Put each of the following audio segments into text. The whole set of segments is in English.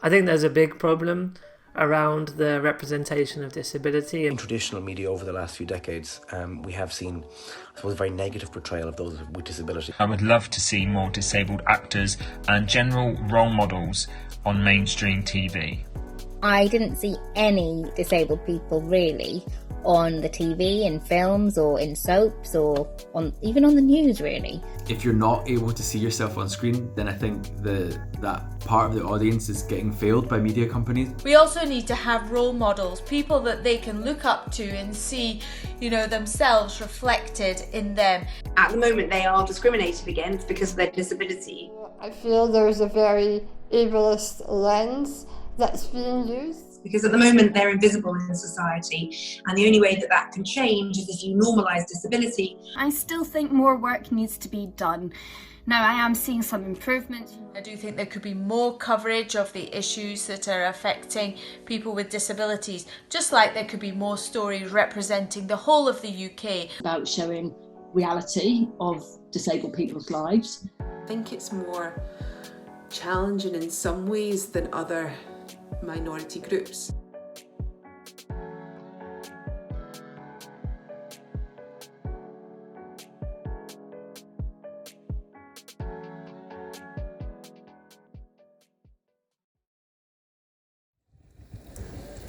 I think there's a big problem around the representation of disability. In traditional media over the last few decades, we have seen, I suppose, a very negative portrayal of those with disability. I would love to see more disabled actors and general role models on mainstream TV. I didn't see any disabled people really on the TV, in films or in soaps or even on the news really. If you're not able to see yourself on screen, then I think that part of the audience is getting failed by media companies. We also need to have role models, people that they can look up to and see, themselves reflected in them. At the moment they are discriminated against because of their disability. I feel there's a very ableist lens that's being used. Because at the moment they're invisible in society, and the only way that can change is if you normalise disability. I still think more work needs to be done. Now, I am seeing some improvement. I do think there could be more coverage of the issues that are affecting people with disabilities, just like there could be more stories representing the whole of the UK. About showing reality of disabled people's lives. I think it's more challenging in some ways than other minority groups.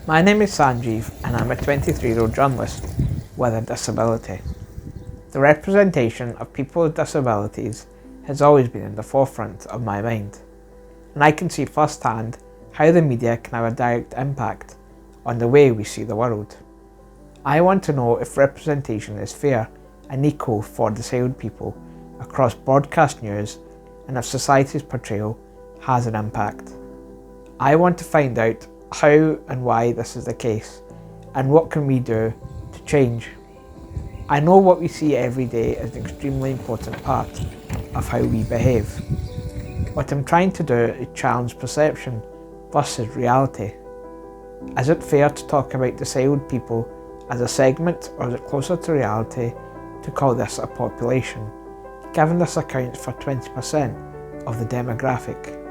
My name is Sanjeev and I'm a 23-year-old journalist with a disability. The representation of people with disabilities has always been in the forefront of my mind, and I can see firsthand how the media can have a direct impact on the way we see the world. I want to know if representation is fair and equal for disabled people across broadcast news, and if society's portrayal has an impact. I want to find out how and why this is the case, and what can we do to change. I know what we see every day is an extremely important part of how we behave. What I'm trying to do is challenge perception versus reality. Is it fair to talk about disabled people as a segment, or is it closer to reality to call this a population, given this accounts for 20% of the demographic?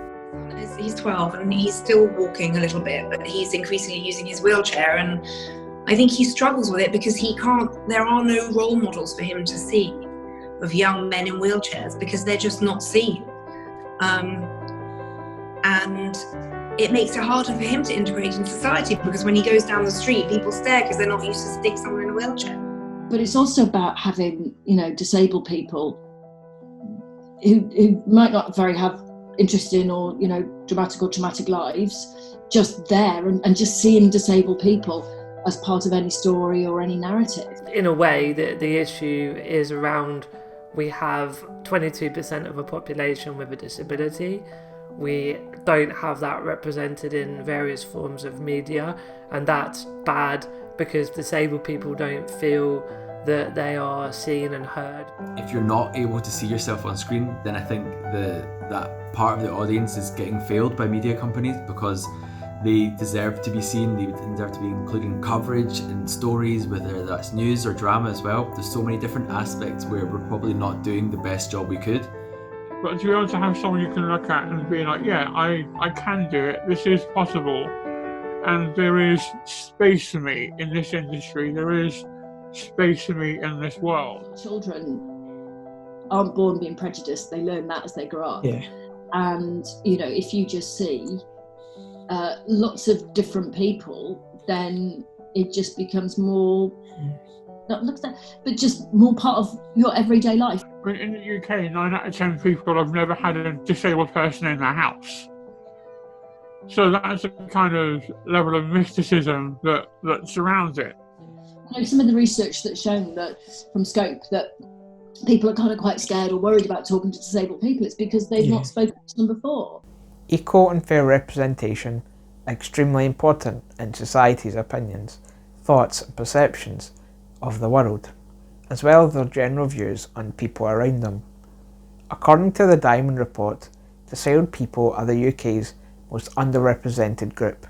He's 12 and he's still walking a little bit, but he's increasingly using his wheelchair, and I think he struggles with it because there are no role models for him to see of young men in wheelchairs because they're just not seen. And it makes it harder for him to integrate in society because when he goes down the street, people stare because they're not used to seeing someone in a wheelchair. But it's also about having, disabled people who might not have interesting or, dramatic or traumatic lives, just there and just seeing disabled people as part of any story or any narrative. In a way, the issue is around, we have 22% of a population with a disability. We don't have that represented in various forms of media, and that's bad because disabled people don't feel that they are seen and heard. If you're not able to see yourself on screen, then I think that part of the audience is getting failed by media companies because they deserve to be seen, they deserve to be including coverage and stories, whether that's news or drama as well. There's so many different aspects where we're probably not doing the best job we could. But to be able to have someone you can look at and be like, yeah, I can do it, this is possible, and there is space for me in this industry, there is space for me in this world. Children aren't born being prejudiced, they learn that as they grow up. Yeah. And, if you just see lots of different people, then it just becomes more, but just more part of your everyday life. In the UK, 9 out of 10 people have never had a disabled person in their house. So that's a kind of level of mysticism that surrounds it. Some of the research that's shown that from Scope that people are kind of quite scared or worried about talking to disabled people, it's because they've not spoken to them before. Equal and fair representation is extremely important in society's opinions, thoughts and perceptions of the world, as well as their general views on people around them. According to the Diamond Report, disabled people are the UK's most underrepresented group.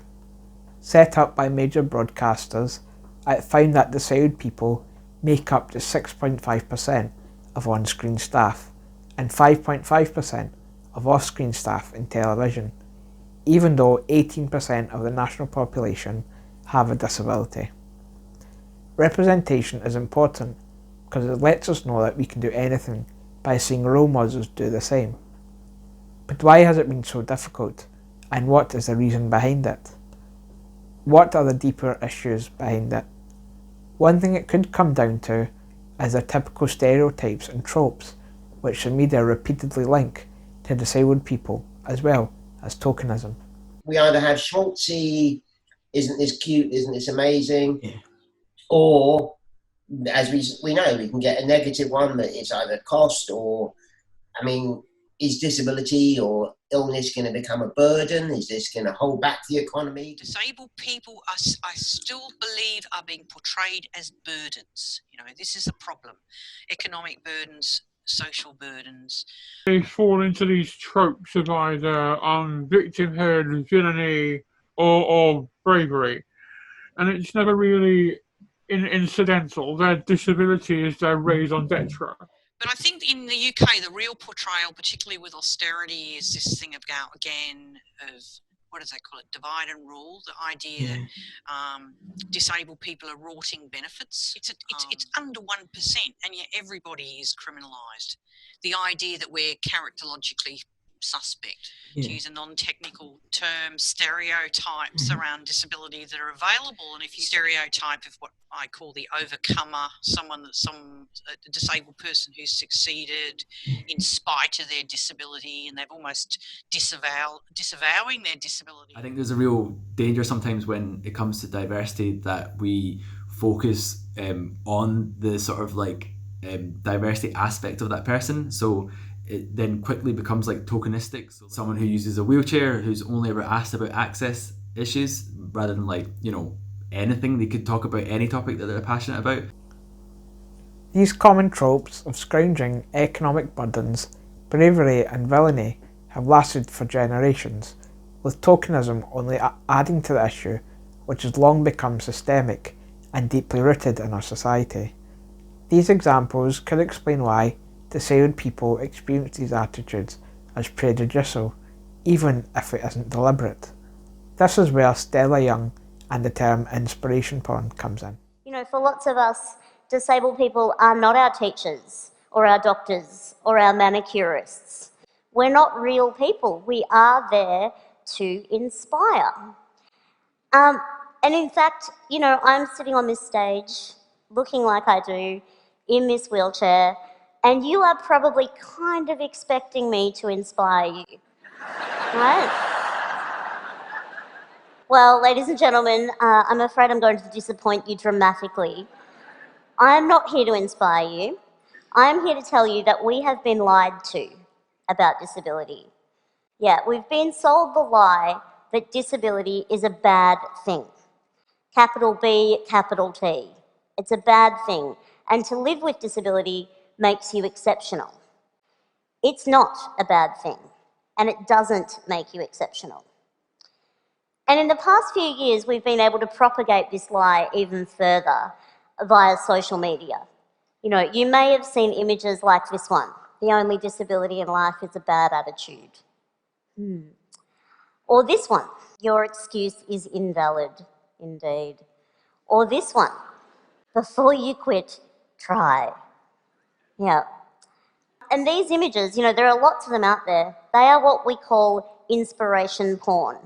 Set up by major broadcasters, it found that disabled people make up to 6.5% of on-screen staff and 5.5% of off-screen staff in television. even though 18% of the national population have a disability. Representation is important because it lets us know that we can do anything by seeing role models do the same. But why has it been so difficult, and what is the reason behind it? What are the deeper issues behind it? One thing it could come down to is the typical stereotypes and tropes which the media repeatedly link to disabled people, as well as tokenism. We either have schmaltzy, isn't this cute, isn't this amazing, or as we know, we can get a negative one that it's either cost or, is disability or illness going to become a burden? Is this going to hold back the economy? Disabled people, I still believe, are being portrayed as burdens. This is a problem. Economic burdens, social burdens. They fall into these tropes of either victimhood, villainy, or bravery. And it's never really incidental. Their disability is their raison d'etre. But I think in the UK, the real portrayal, particularly with austerity, is this thing about, again, of, what do they call it, divide and rule, the idea that disabled people are rorting benefits. It's under 1%, and yet everybody is criminalised. The idea that we're characterologically suspect, to use a non-technical term, stereotypes around disability that are available. And if you stereotype of what I call the overcomer, a disabled person who's succeeded in spite of their disability, and they've almost disavowing their disability. I think there's a real danger sometimes when it comes to diversity that we focus on the sort of diversity aspect of that person. So it then quickly becomes tokenistic. So someone who uses a wheelchair, who's only ever asked about access issues, rather than anything, they could talk about any topic that they're passionate about. These common tropes of scrounging, economic burdens, bravery and villainy have lasted for generations, with tokenism only adding to the issue, which has long become systemic and deeply rooted in our society. These examples could explain why disabled people experience these attitudes as prejudicial, even if it isn't deliberate. This is where Stella Young and the term inspiration porn comes in. For lots of us, disabled people are not our teachers or our doctors or our manicurists. We're not real people. We are there to inspire. And in fact, I'm sitting on this stage looking like I do in this wheelchair, and you are probably kind of expecting me to inspire you, right? Well, ladies and gentlemen, I'm afraid I'm going to disappoint you dramatically. I'm not here to inspire you. I'm here to tell you that we have been lied to about disability. Yeah, we've been sold the lie that disability is a bad thing. Capital B, capital T. It's a bad thing. And to live with disability makes you exceptional. It's not a bad thing, and it doesn't make you exceptional. And in the past few years, we've been able to propagate this lie even further via social media. You may have seen images like this one: the only disability in life is a bad attitude. Or this one: your excuse is invalid, indeed. Or this one: before you quit, try. Yeah. And these images, there are lots of them out there. They are what we call inspiration porn.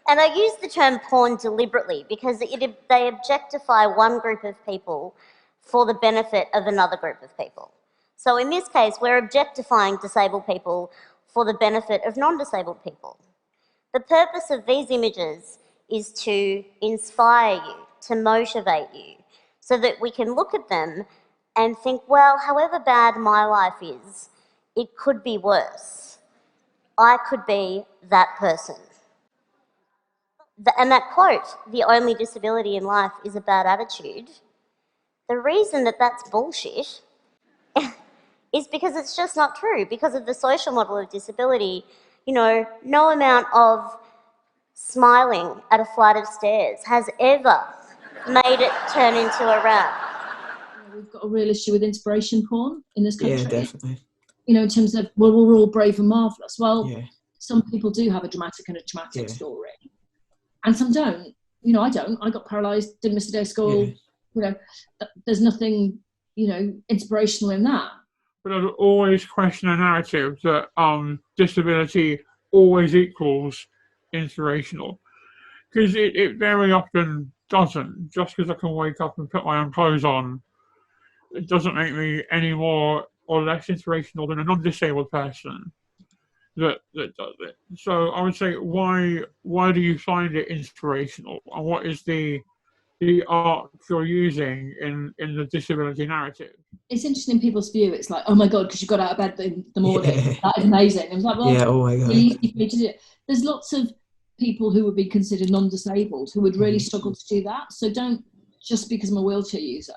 And I use the term porn deliberately because they objectify one group of people for the benefit of another group of people. So in this case, we're objectifying disabled people for the benefit of non-disabled people. The purpose of these images is to inspire you, to motivate you, so that we can look at them and think, well, however bad my life is, it could be worse. I could be that person. And that quote, the only disability in life is a bad attitude, the reason that that's bullshit is because it's just not true. Because of the social model of disability, no amount of smiling at a flight of stairs has ever made it turn into a rap. We've got a real issue with inspiration porn in this country. Yeah, definitely. you know, in terms of, well, we're all brave and marvellous. Well, Yeah. some people do have a dramatic story, and some don't. You know, I don't. I got paralysed, didn't miss a day of school. Yeah. You know, there's nothing, you know, inspirational in that. But I'd always question a narrative that disability always equals inspirational. Because it very often doesn't. Just because I can wake up and put my own clothes on, it doesn't make me any more or less inspirational than a non-disabled person that does it. So I would say, why do you find it inspirational? And what is the art you're using in the disability narrative? It's interesting in people's view. It's like, oh my God, because you got out of bed in the morning. Yeah. That is amazing. And it's like, well, Yeah, oh my God. really easy for me to do it. There's lots of people who would be considered non-disabled who would really struggle to do that. So don't, just because I'm a wheelchair user,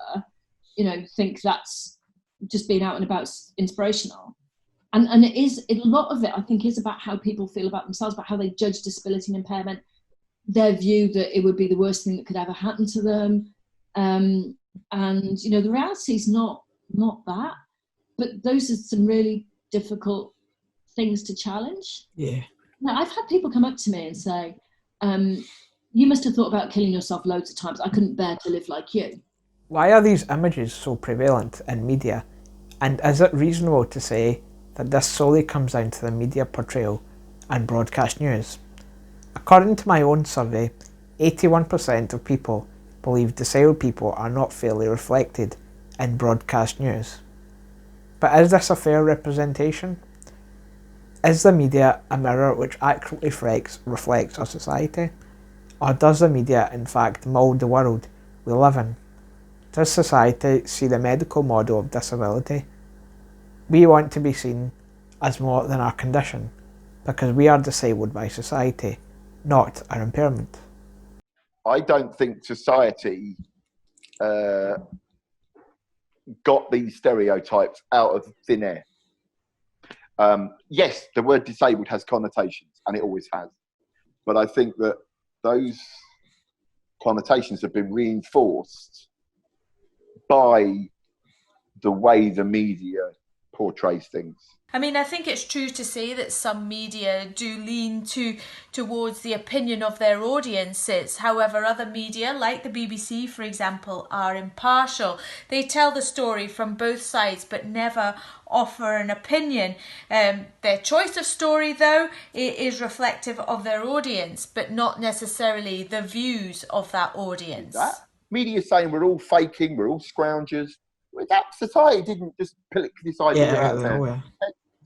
you know, think that's just being out and about inspirational. And a lot of it, I think, is about how people feel about themselves, about how they judge disability and impairment, their view that it would be the worst thing that could ever happen to them. And, you know, the reality is not that, but those are some really difficult things to challenge. Yeah. Now, I've had people come up to me and say, you must have thought about killing yourself loads of times. I couldn't bear to live like you. Why are these images so prevalent in media? And is it reasonable to say that this solely comes down to the media portrayal and broadcast news? According to my own survey, 81% of people believe disabled people are not fairly reflected in broadcast news. But is this a fair representation? Is the media a mirror which accurately reflects our society? Or does the media in fact mould the world we live in? Does society see the medical model of disability? We want to be seen as more than our condition, because we are disabled by society, not our impairment. I don't think society got these stereotypes out of thin air. Yes, the word disabled has connotations, and it always has. But I think that those connotations have been reinforced by the way the media portrays things. I mean, I think it's true to say that some media do lean towards the opinion of their audiences. However, other media, like the BBC, for example, are impartial. They tell the story from both sides, but never offer an opinion. Their choice of story, though, is reflective of their audience, but not necessarily the views of that audience. That media saying we're all faking, we're all scroungers. That society didn't just pick this idea out there.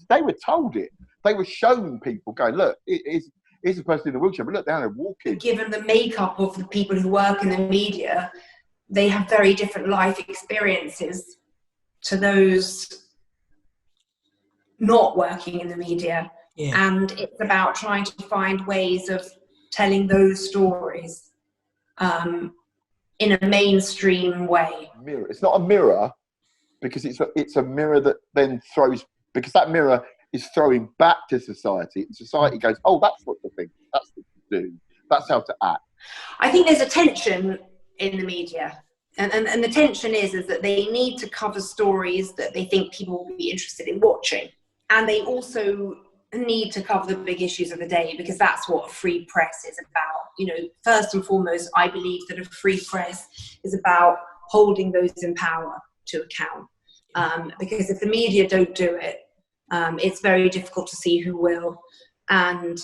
They were told it. They were showing people, going, look, here's a person in a wheelchair, but look down there walking. Given the makeup of the people who work in the media, they have very different life experiences to those not working in the media. Yeah. And it's about trying to find ways of telling those stories in a mainstream way. Mirror. It's not a mirror because it's a mirror that then throws, because that mirror is throwing back to society, and society goes, oh, that's what to think, that's what to do, that's how to act. I think there's a tension in the media, and the tension is that they need to cover stories that they think people will be interested in watching, and they also need to cover the big issues of the day, because that's what a free press is about. You know, first and foremost, I believe that a free press is about holding those in power to account. Because if the media don't do it, it's very difficult to see who will. And,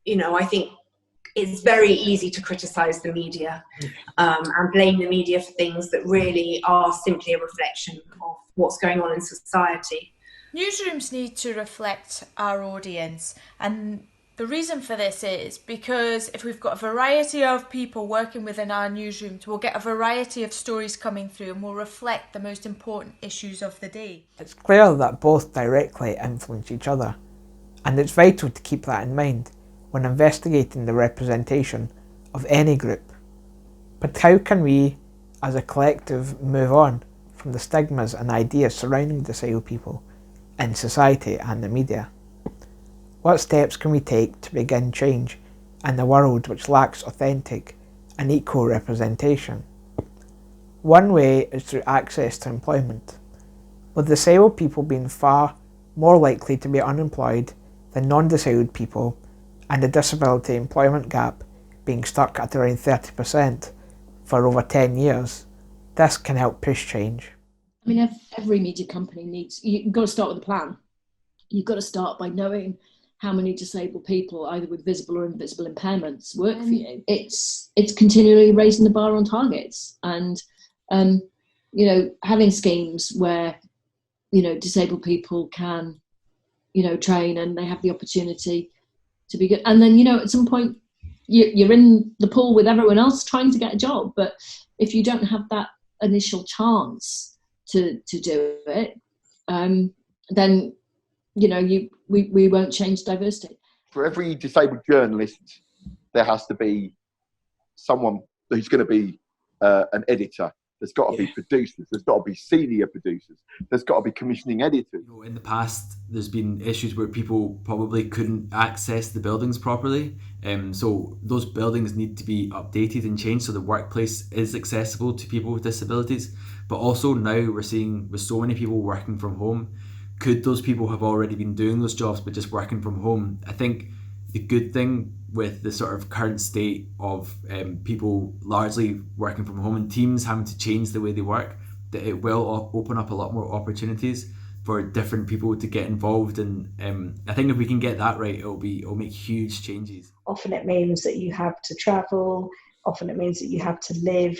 you know, I think it's very easy to criticise the media and blame the media for things that really are simply a reflection of what's going on in society. Newsrooms need to reflect our audience, and the reason for this is because if we've got a variety of people working within our newsrooms, we'll get a variety of stories coming through and we'll reflect the most important issues of the day. It's clear that both directly influence each other, and it's vital to keep that in mind when investigating the representation of any group. But how can we, as a collective, move on from the stigmas and ideas surrounding disabled people in society and the media? What steps can we take to begin change in a world which lacks authentic and equal representation? One way is through access to employment. with disabled people being far more likely to be unemployed than non-disabled people, and the disability employment gap being stuck at around 30% for over 10 years. This can help push change. I mean, every media company you've got to start with a plan. You've got to start by knowing how many disabled people, either with visible or invisible impairments, work for you. It's continually raising the bar on targets, and having schemes where disabled people can train and they have the opportunity to be good. And then at some point you're in the pool with everyone else trying to get a job, but if you don't have that initial chance to do it, then we won't change diversity. For every disabled journalist, there has to be someone who's going to be an editor. There's got to be producers. There's got to be senior producers. There's got to be commissioning editors. In the past, there's been issues where people probably couldn't access the buildings properly. So those buildings need to be updated and changed so the workplace is accessible to people with disabilities. But also now we're seeing with so many people working from home, could those people have already been doing those jobs but just working from home? I think the good thing with the sort of current state of people largely working from home and teams having to change the way they work, that it will open up a lot more opportunities for different people to get involved. And I think if we can get that right, it'll make huge changes. Often it means that you have to travel. Often it means that you have to live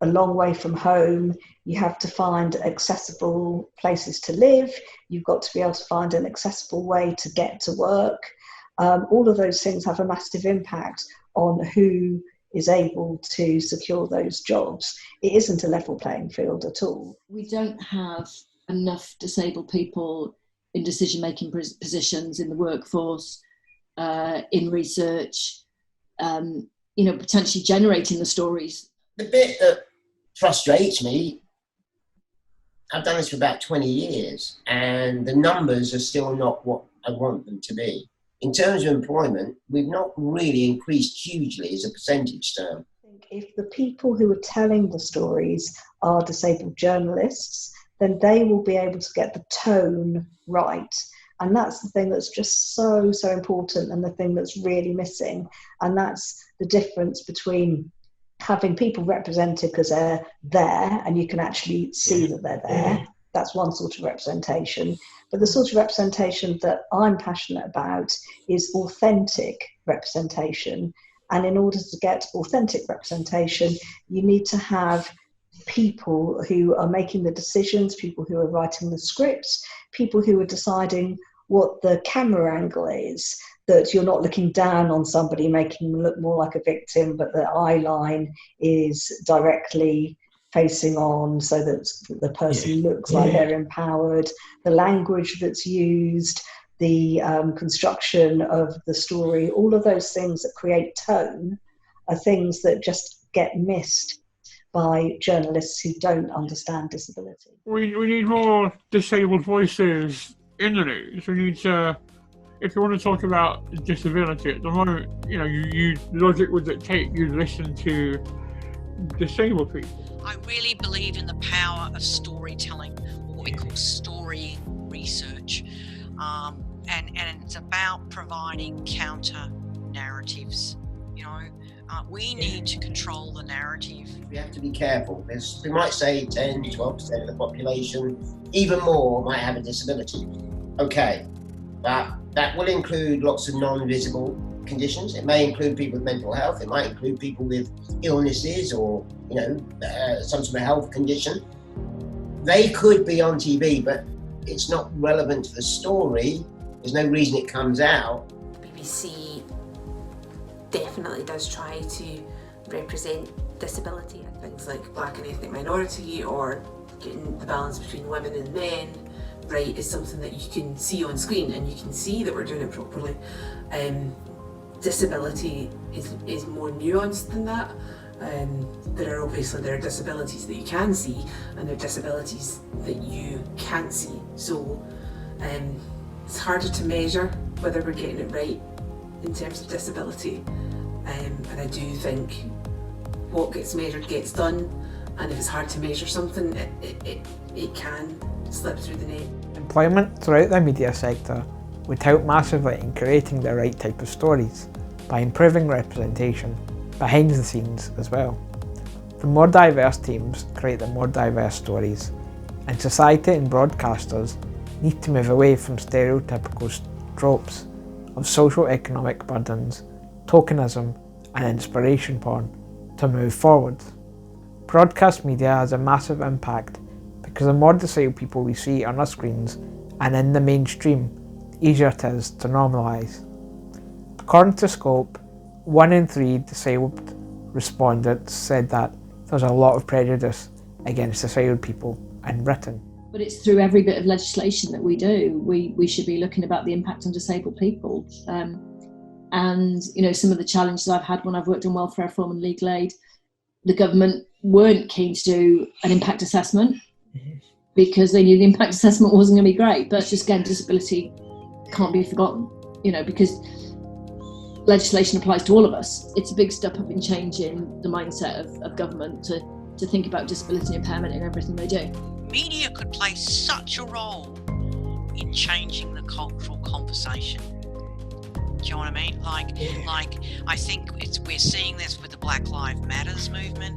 a long way from home. You have to find accessible places to live. You've got to be able to find an accessible way to get to work. All of those things have a massive impact on who is able to secure those jobs. It isn't a level playing field at all. We don't have enough disabled people in decision-making positions in the workforce, in research, potentially generating the stories. The bit that frustrates me, I've done this for about 20 years, and the numbers are still not what I want them to be. In terms of employment, we've not really increased hugely as a percentage term. I think if the people who are telling the stories are disabled journalists, then they will be able to get the tone right. And that's the thing that's just so important, and the thing that's really missing. And that's the difference between having people represented because they're there and you can actually see that they're there. That's one sort of representation. But the sort of representation that I'm passionate about is authentic representation. And in order to get authentic representation, you need to have people who are making the decisions, people who are writing the scripts, people who are deciding what the camera angle is, that you're not looking down on somebody, making them look more like a victim, but the eye line is directly facing on so that the person looks like they're empowered. The language that's used, the construction of the story, all of those things that create tone are things that just get missed by journalists who don't understand disability. We need more disabled voices in the news. We need to, if you want to talk about disability at the moment, you logic would dictate you listen to disabled people. I really believe in the power of storytelling, or what we call story research, and it's about providing counter narratives. We need to control the narrative. We have to be careful. We might say 10, 12% of the population, even more, might have a disability. Okay, but that will include lots of non-visible conditions. It may include people with mental health. It might include people with illnesses or, some sort of health condition. They could be on TV, but it's not relevant to the story. There's no reason it comes out. BBC definitely does try to represent disability and things like black and ethnic minority, or getting the balance between women and men right is something that you can see on screen and you can see that we're doing it properly. Disability is more nuanced than that. There are disabilities that you can see, and there are disabilities that you can't see. So it's harder to measure whether we're getting it right in terms of disability. And I do think what gets measured gets done, and if it's hard to measure something, it can slip through the net. Employment throughout the media sector would help massively in creating the right type of stories by improving representation behind the scenes as well. The more diverse teams create the more diverse stories, and society and broadcasters need to move away from stereotypical tropes of socio-economic burdens, tokenism and inspiration porn to move forward. Broadcast media has a massive impact because the more disabled people we see on our screens and in the mainstream, the easier it is to normalise. According to Scope, 1 in 3 disabled respondents said that there's a lot of prejudice against disabled people in Britain. But it's through every bit of legislation that we do. We should be looking about the impact on disabled people. And some of the challenges I've had when I've worked in welfare reform and legal aid, the government weren't keen to do an impact assessment because they knew the impact assessment wasn't going to be great. But just again, disability can't be forgotten, because legislation applies to all of us. It's a big step up in changing the mindset of government to think about disability and impairment in everything they do. Media could play such a role in changing the cultural conversation. Do you know what I mean? Like I think we're seeing this with the Black Lives Matters movement.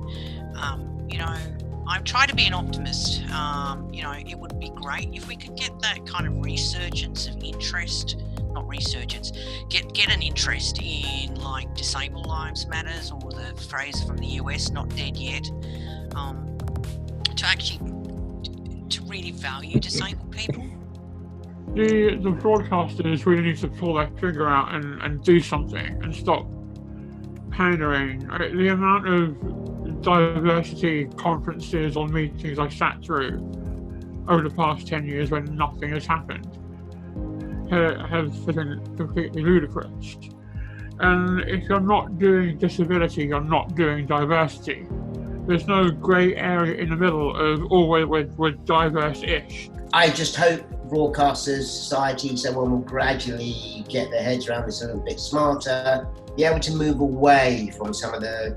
I'm trying to be an optimist. It would be great if we could get that kind of resurgence of interest. Not resurgence. Get an interest in like Disabled Lives Matters, or the phrase from the US, "Not dead yet." To really value disabled people. The broadcasters really need to pull their trigger out and do something and stop pandering. The amount of diversity conferences or meetings I sat through over the past 10 years when nothing has happened has been completely ludicrous. And if you're not doing disability, you're not doing diversity. There's no grey area in the middle of always with diverse-ish. I just hope broadcasters, society, someone will gradually get their heads around this a little bit smarter, be able to move away from some of the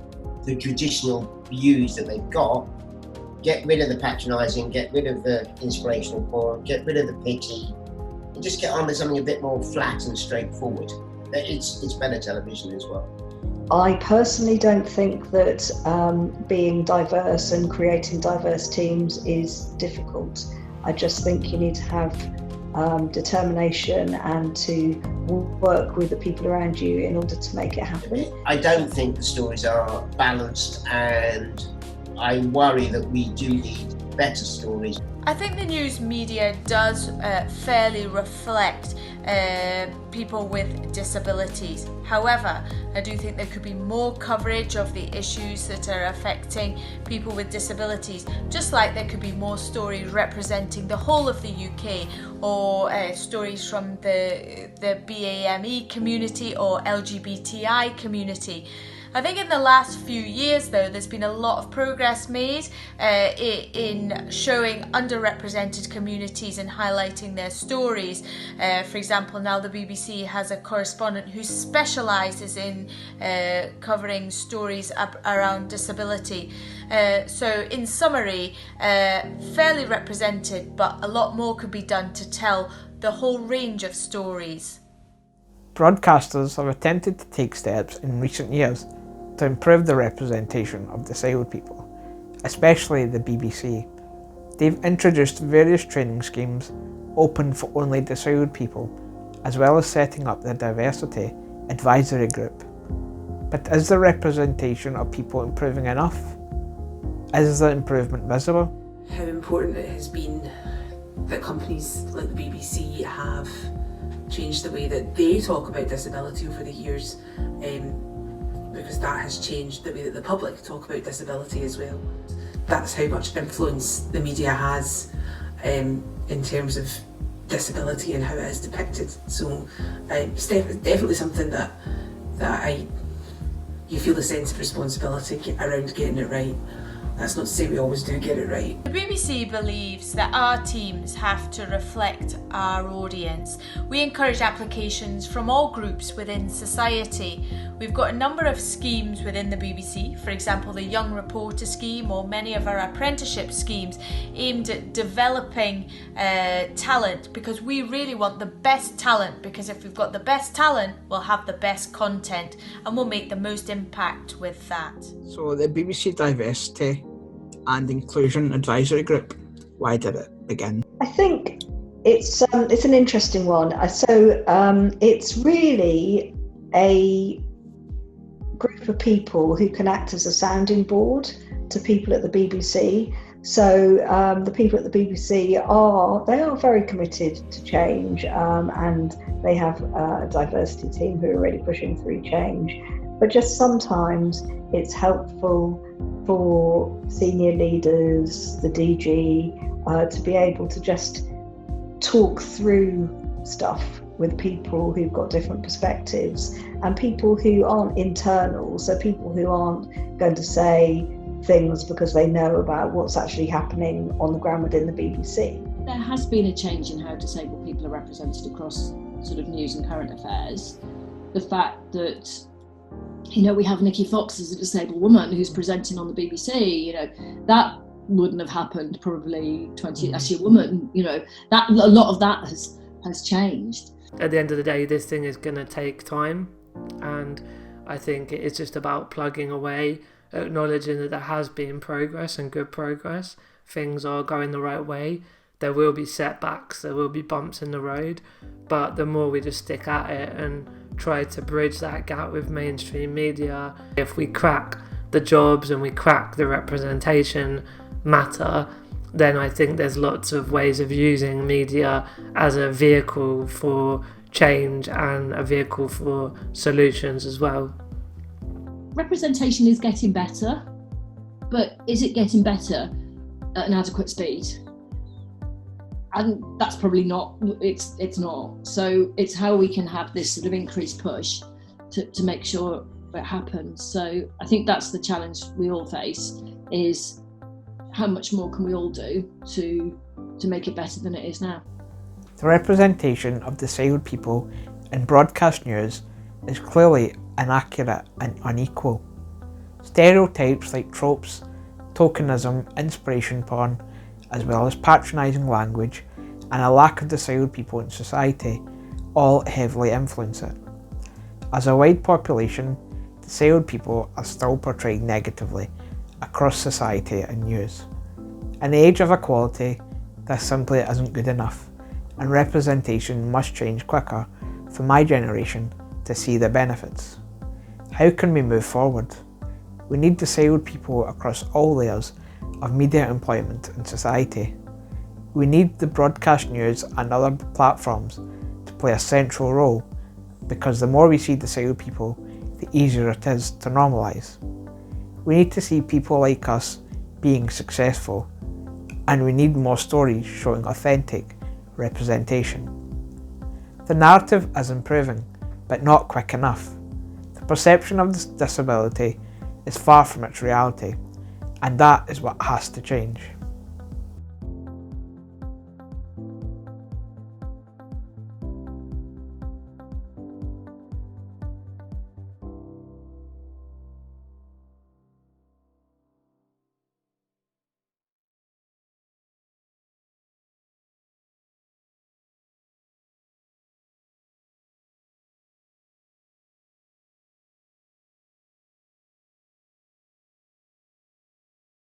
traditional views that they've got, get rid of the patronising, get rid of the inspirational porn, get rid of the pity, and just get on to something a bit more flat and straightforward. It's better television as well. I personally don't think that being diverse and creating diverse teams is difficult. I just think you need to have determination and to work with the people around you in order to make it happen. I don't think the stories are balanced, and I worry that we do need better stories. I think the news media does fairly reflect people with disabilities. However, I do think there could be more coverage of the issues that are affecting people with disabilities, just like there could be more stories representing the whole of the UK, or stories from the BAME community or LGBTI community. I think in the last few years, though, there's been a lot of progress made in showing underrepresented communities and highlighting their stories. For example, now the BBC has a correspondent who specialises in covering stories around disability. So in summary, fairly represented, but a lot more could be done to tell the whole range of stories. Broadcasters have attempted to take steps in recent years to improve the representation of disabled people, especially the BBC. They've introduced various training schemes open for only disabled people, as well as setting up the Diversity Advisory Group. But is the representation of people improving enough? Is the improvement visible? How important it has been that companies like the BBC have changed the way that they talk about disability over the years, because that has changed the way that the public talk about disability as well. That's how much influence the media has in terms of disability and how it is depicted. So it's definitely something that you feel the sense of responsibility around getting it right. That's not to say we always do get it right. The BBC believes that our teams have to reflect our audience. We encourage applications from all groups within society. We've got a number of schemes within the BBC, for example the Young Reporter scheme or many of our apprenticeship schemes aimed at developing talent, because we really want the best talent, because if we've got the best talent we'll have the best content and we'll make the most impact with that. So the BBC Diversity and Inclusion Advisory Group, why did it begin? I think it's an interesting one. So it's really a group of people who can act as a sounding board to people at the BBC. So the people at the BBC are very committed to change, and they have a diversity team who are really pushing through change. But just sometimes it's helpful for senior leaders, the DG, to be able to just talk through stuff with people who've got different perspectives and people who aren't internal, so people who aren't going to say things because they know about what's actually happening on the ground within the BBC. There has been a change in how disabled people are represented across sort of news and current affairs. The fact that, we have Nikki Fox as a disabled woman who's presenting on the BBC, that wouldn't have happened probably 20 as a woman, that a lot of that has changed. At the end of the day, this thing is going to take time, and I think it's just about plugging away, acknowledging that there has been progress and good progress. Things are going the right way. There will be setbacks, there will be bumps in the road, but the more we just stick at it and try to bridge that gap with mainstream media, if we crack the jobs and we crack the representation matter, then I think there's lots of ways of using media as a vehicle for change and a vehicle for solutions as well. Representation is getting better, but is it getting better at an adequate speed? And that's probably not, it's not. So it's how we can have this sort of increased push to make sure it happens. So I think that's the challenge we all face, is how much more can we all do to make it better than it is now? The representation of disabled people in broadcast news is clearly inaccurate and unequal. Stereotypes like tropes, tokenism, inspiration porn, as well as patronising language and a lack of disabled people in society all heavily influence it. As a wide population, disabled people are still portrayed negatively across society and news. In the age of equality, this simply isn't good enough, and representation must change quicker for my generation to see the benefits. How can we move forward? We need disabled people across all layers of media employment in society. We need the broadcast news and other platforms to play a central role, because the more we see disabled people, the easier it is to normalise. We need to see people like us being successful, and we need more stories showing authentic representation. The narrative is improving, but not quick enough. The perception of disability is far from its reality, and that is what has to change.